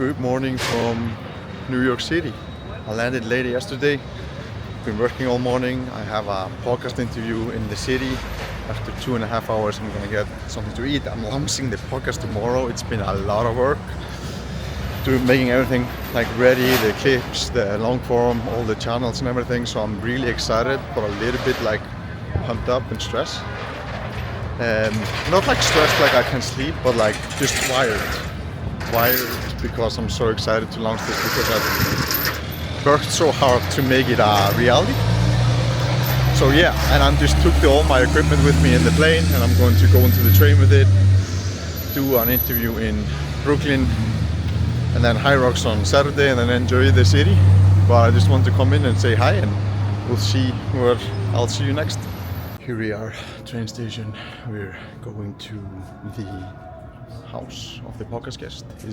Good morning from New York City. I landed late yesterday. Been working all morning. I have a podcast interview in the city. After 2.5 hours, I'm gonna get something to eat. I'm launching the podcast tomorrow. It's been a lot of work making everything like ready, the clips, the long form, all the channels and everything. So I'm really excited, but a little bit like pumped up and stressed. Not like stressed like I can't sleep, but like just wired because I'm so excited to launch this, because I've worked so hard to make it a reality. So yeah, and I just took all my equipment with me in the plane, and I'm going to go into the train with it, do an interview in Brooklyn, and then High Rocks on Saturday, and then enjoy the city. But I just want to come in and say hi, and we'll see where I'll see you next. Here we are, train station. We're going to the house of the podcast guest. You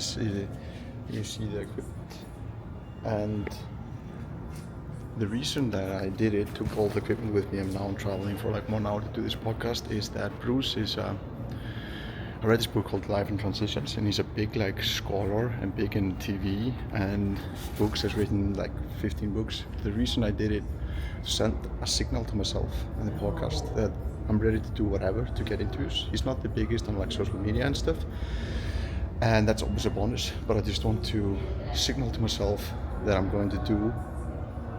see the equipment. And the reason that I did it, took all the equipment with me, and now I'm traveling for like 1 hour to do this podcast, is that Bruce is I read this book called Life in Transitions, and he's a big like scholar and big in TV and books. Has written like 15 books. The reason I did it, to send a signal to myself in the podcast that I'm ready to do whatever to get interviews. He's not the biggest on like social media and stuff, and that's always a bonus, but I just want to signal to myself that I'm going to do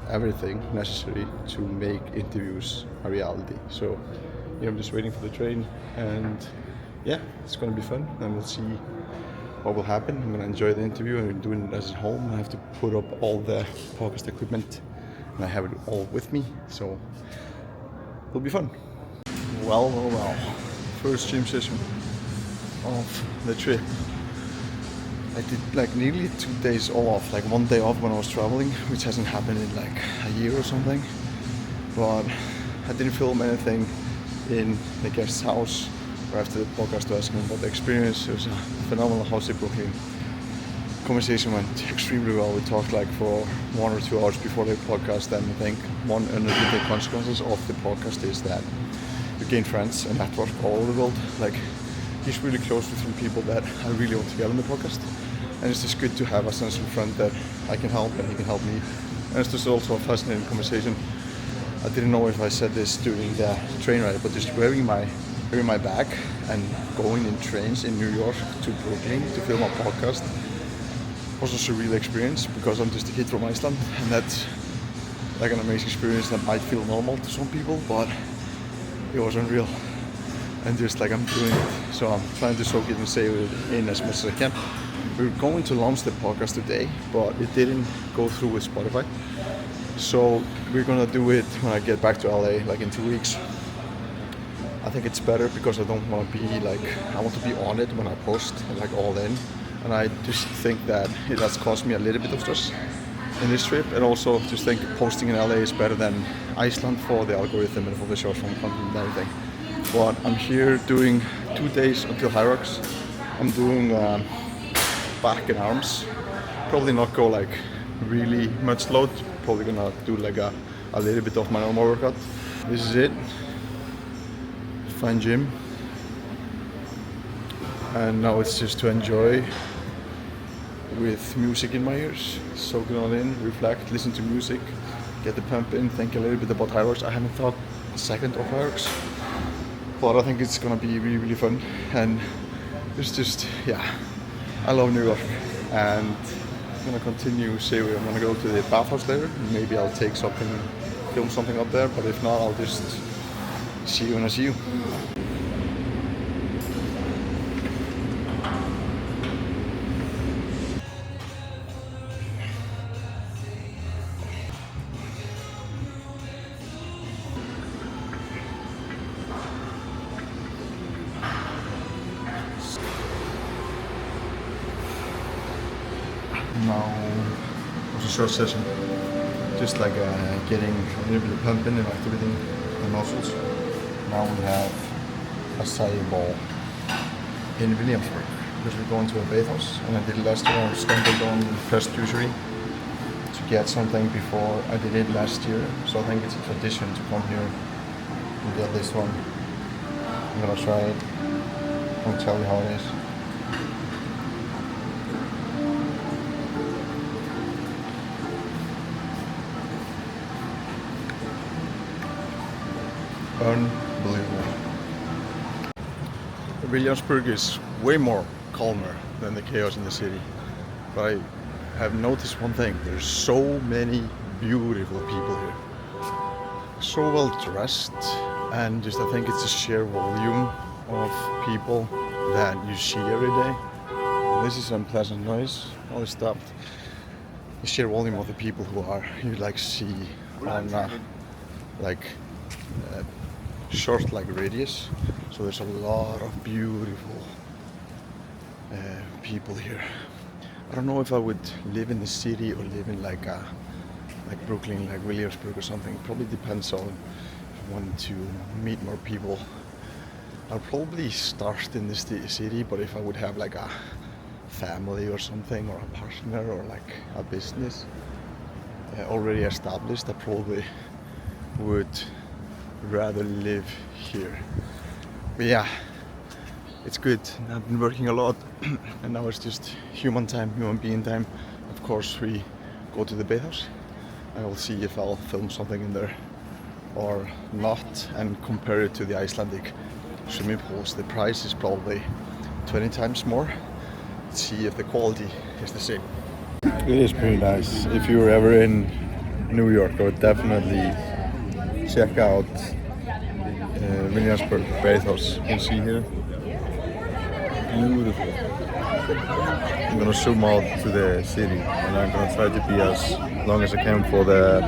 everything necessary to make interviews a reality. So yeah, I'm just waiting for the train, and yeah, it's going to be fun, and we'll see what will happen. I'm going to enjoy the interview. I'm doing it as at home. I have to put up all the podcast equipment, and I have it all with me, so it'll be fun. Well, first gym session of the trip. I did like nearly 2 days off, like 1 day off when I was traveling, which hasn't happened in like a year or something. But I didn't film anything in the guest's house. After the podcast, to ask him about the experience. It was a phenomenal house in Brooklyn. Conversation went extremely well. We talked like for 1 or 2 hours before the podcast, and I think one unintended consequences of the podcast is that you gain friends and network all over the world. Like, he's really close with some people that I really want to get on the podcast, and it's just good to have a sensible friend that I can help and he can help me. And it's just also a fascinating conversation. I didn't know if I said this during the train ride, but just wearing my bag and going in trains in New York to Brooklyn to film a podcast was a surreal experience, because I'm just a kid from Iceland, and that's like an amazing experience that might feel normal to some people, but it was unreal. And just like I'm doing it, so I'm trying to soak it and save it in as much as I can. We're going to launch the podcast today, but it didn't go through with Spotify, so we're gonna do it when I get back to LA, like in 2 weeks. I think it's better because I don't want to be like, I want to be on it when I post, like all in. And I just think that it has caused me a little bit of stress in this trip, and also just think posting in LA is better than Iceland for the algorithm and for the short form content and everything. But I'm here doing 2 days until High Rocks. I'm doing back and arms. Probably not go like really much load. Probably gonna do like a little bit of my normal workout. This is it. Fine gym, and now it's just to enjoy with music in my ears, soak it all in, reflect, listen to music, get the pump in, think a little bit about High Rocks. I haven't thought a second of High Rocks, but I think it's gonna be really, really fun. And it's just, yeah, I love New York, and I'm gonna continue saving. I'm gonna go to the bathhouse later. Maybe I'll take something, film something up there, but if not, I'll just see you when I see you. Now it was a short session, just like getting a little bit of pumping and activating the muscles. Now we have a acai bowl in Williamsburg, because we're going to a bathhouse, and I did it last year. I stumbled on Pressed Juicery to get something before I did it last year, so I think it's a tradition to come here and get this one. I'm gonna try it. I'll tell you how it is. Unbelievable. Williamsburg is way more calmer than the chaos in the city. But I have noticed one thing. There's so many beautiful people here. So well dressed, and just I think it's the sheer volume of people that you see every day. This is unpleasant noise. I stopped. The sheer volume of the people who are you like see on like short like radius. So there's a lot of beautiful people here. I don't know if I would live in the city or live in like Brooklyn, like Williamsburg or something. It probably depends on if I want to meet more people. I'll probably start in the city, but if I would have like a family or something, or a partner, or like a business already established, I probably would rather live here. But yeah, it's good. I've been working a lot and now it's just human being time. Of course, we go to the bathhouse. I will see if I'll film something in there or not and compare it to the Icelandic swimming pools. The price is probably 20 times more. Let's see if the quality is the same. It is pretty nice. If you're ever in New York, I would definitely check out Williamsburg Bathhouse. You can see here. Beautiful. I'm gonna zoom out to the city and I'm gonna try to be as long as I can for the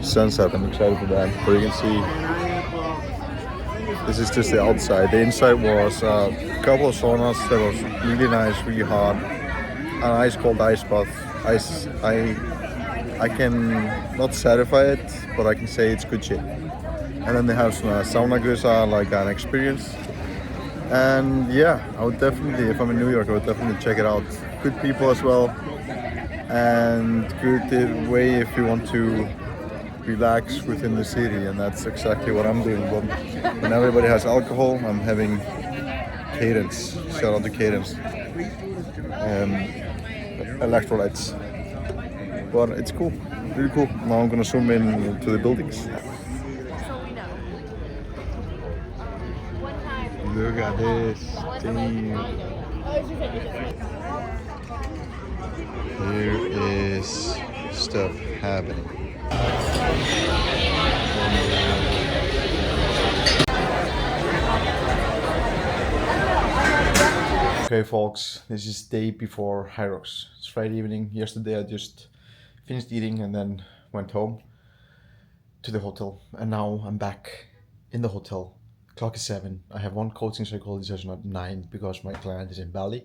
sunset. I'm excited for that. But you can see this is just the outside. The inside was a couple of saunas that was really nice, really hot. An ice cold ice bath. I can not certify it, but I can say it's good shit. And then they have some sauna gusa, like an experience. And yeah, I would definitely, if I'm in New York, I would definitely check it out. Good people as well, and good way if you want to relax within the city, and that's exactly what I'm doing. But when everybody has alcohol, I'm having Cadence. Shout out to Cadence. Electrolytes. But it's cool, really cool. Now I'm gonna zoom in to the buildings. Look at this thing. Here is stuff happening. Okay folks, this is day before Hyrox. It's Friday evening. Yesterday I just finished eating and then went home to the hotel, and now I'm back in the hotel. Clock is 7. I have one coaching psychology session at 9 because my client is in Bali.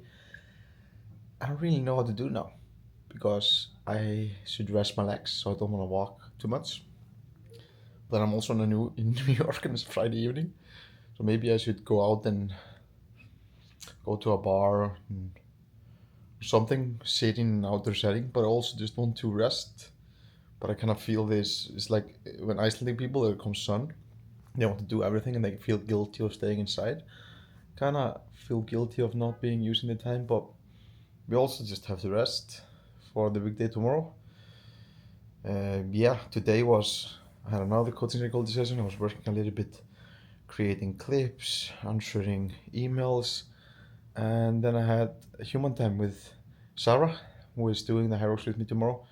I don't really know what to do now because I should rest my legs, so I don't want to walk too much. But I'm also in New York and it's Friday evening, so maybe I should go out and go to a bar or something, sit in an outdoor setting. But I also just want to rest. But I kind of feel this, it's like when Icelandic people, there comes sun, they want to do everything and they feel guilty of staying inside. Kind of feel guilty of not being using the time, but we also just have to rest for the big day tomorrow. Yeah, today I had another coaching psychology session. I was working a little bit, creating clips, answering emails, and then I had a human time with Sarah, who is doing the Hyrox with me tomorrow.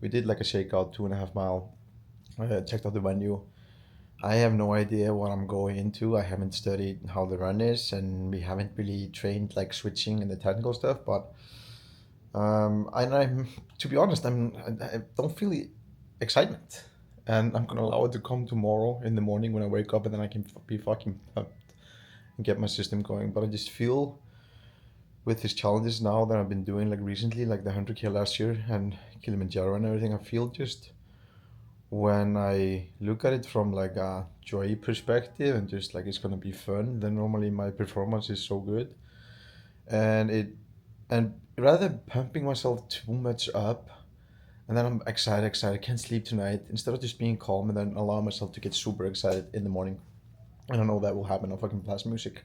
We did like a shakeout, 2.5 mile, checked out the venue. I have no idea what I'm going into. I haven't studied how the run is, and we haven't really trained like switching and the technical stuff. But I'm to be honest, I don't feel excitement, and I'm gonna allow it to come tomorrow in the morning when I wake up, and then I can be fucking pumped and get my system going. But I just feel with these challenges now that I've been doing like recently, like the 100K last year and Kilimanjaro and everything, I feel just when I look at it from like a joy perspective and just like it's gonna be fun, then normally my performance is so good. And rather than pumping myself too much up and then I'm excited, I can't sleep tonight, instead of just being calm and then allow myself to get super excited in the morning. I don't know that will happen. I'll fucking blast music.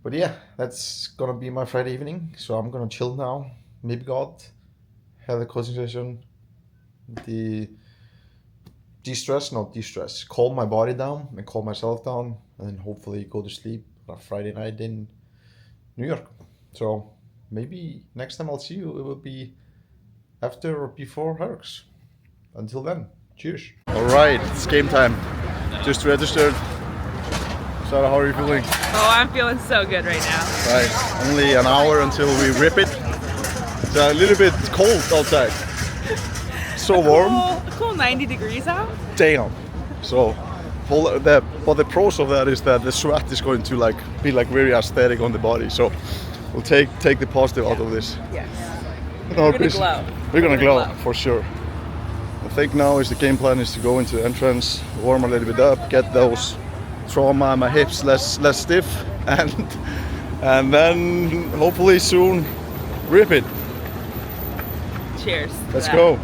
But yeah, that's gonna be my Friday evening. So I'm gonna chill now. Maybe God, have the coaching session, the de-stress, not de-stress, calm my body down and calm myself down, and then hopefully go to sleep on a Friday night in New York. So maybe next time I'll see you, it will be after or before Herx. Until then, cheers. All right, it's game time. Just registered. Sarah, how are you feeling? Oh, I'm feeling so good right now. Right, only an hour until we rip it. It's a little bit cold outside. So warm. A cool 90 degrees out. Damn. So, but the pros of that is that the sweat is going to be very aesthetic on the body. So, we'll take the positive out of this. Yes. No, We're gonna glow. We're gonna glow for sure. I think now is the game plan is to go into the entrance, warm a little bit up, get those trauma in my hips less stiff, and then hopefully soon rip it. Cheers. Let's go.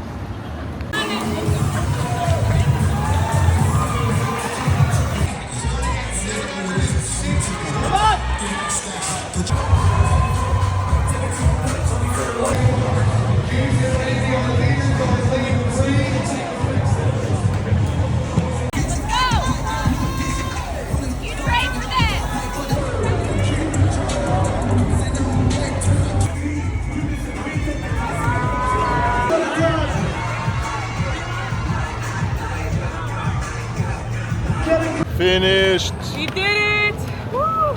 Finished. We did it! Woo!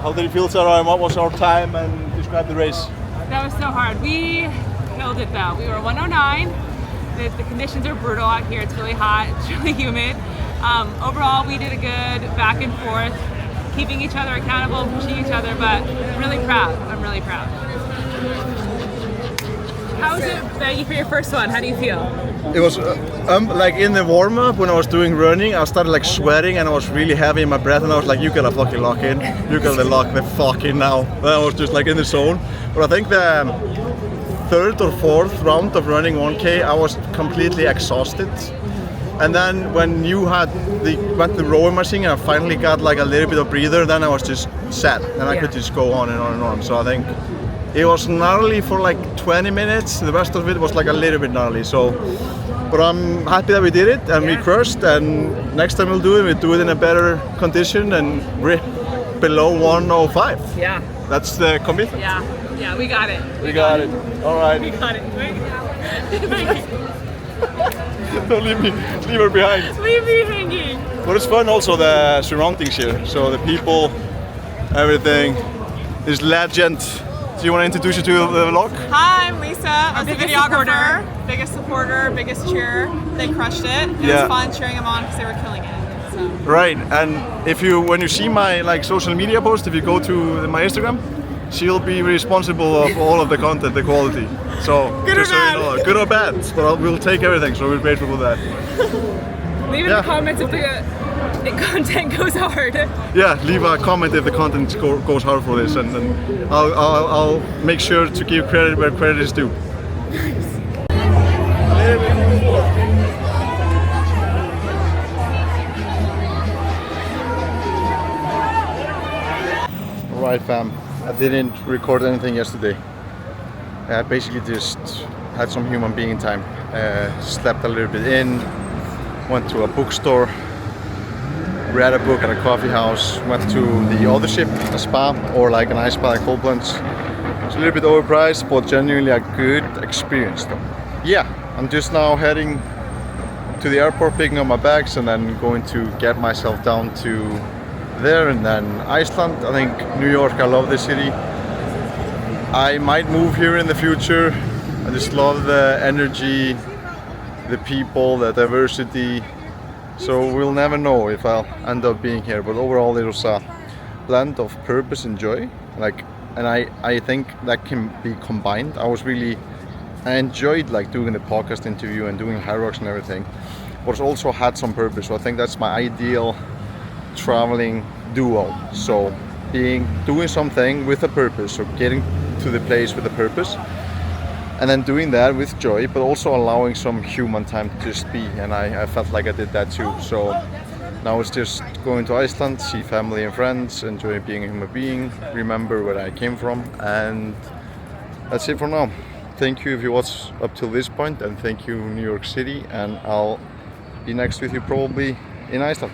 How did it feel, Sarah? What was our time, and describe the race? That was so hard. We killed it though. We were 109. The conditions are brutal out here. It's really hot. It's really humid. Overall, we did a good back and forth, keeping each other accountable, pushing each other. But I'm really proud. I'm really proud. How was it, Maggie, for your first one? How do you feel? It was like in the warm-up when I was doing running, I started like sweating and I was really heavy in my breath, and I was like, you gotta fucking lock in. You gotta lock the fuck in now. Then I was just like in the zone. But I think the third or fourth round of running 1K, I was completely exhausted. And then when you went the rowing machine and I finally got like a little bit of breather, then I was just set and I could just go on and on and on. So I think it was gnarly for like 20 minutes. The rest of it was like a little bit gnarly. So, but I'm happy that we did it and we crushed. And next time we'll do it in a better condition and rip below 105. Yeah. That's the commitment. Yeah, we got it. We got it. All right. We got it. Don't leave her behind. Leave me hanging. But it's fun also the surroundings here. So the people, everything is legend. Do you want to introduce you to the vlog? Hi, I'm Lisa. I'm the biggest videographer, biggest supporter, biggest cheer. They crushed it. It was fun cheering them on because they were killing it. So. Right, and when you see my social media post, if you go to my Instagram, she'll be responsible of all of the content, the quality. So good just or bad. So you know, good or bad, but we'll take everything. So we're grateful for that. Leave in the comments if the content goes hard. Yeah, leave a comment if the content goes hard for this, and I'll make sure to give credit where credit is due. Alright fam, I didn't record anything yesterday. I basically just had some human being time. Slept a little bit in, went to a bookstore, read a book at a coffee house, went to the Other Ship, a spa, or like an ice spa like Cold Plunge. It's a little bit overpriced, but genuinely a good experience though. Yeah, I'm just now heading to the airport, picking up my bags, and then going to get myself down to there, and then Iceland. I think New York, I love this city. I might move here in the future. I just love the energy, the people, the diversity. So we'll never know if I'll end up being here, but overall it was a blend of purpose and joy. And I think that can be combined. I enjoyed doing the podcast interview and doing HYROX and everything, but it's also had some purpose. So I think that's my ideal traveling duo. So doing something with a purpose, so getting to the place with a purpose, and then doing that with joy, but also allowing some human time to just be. And I felt like I did that too. So now it's just going to Iceland, see family and friends, enjoy being a human being, remember where I came from, and that's it for now. Thank you if you watched up till this point, and thank you New York City, and I'll be next with you probably in Iceland.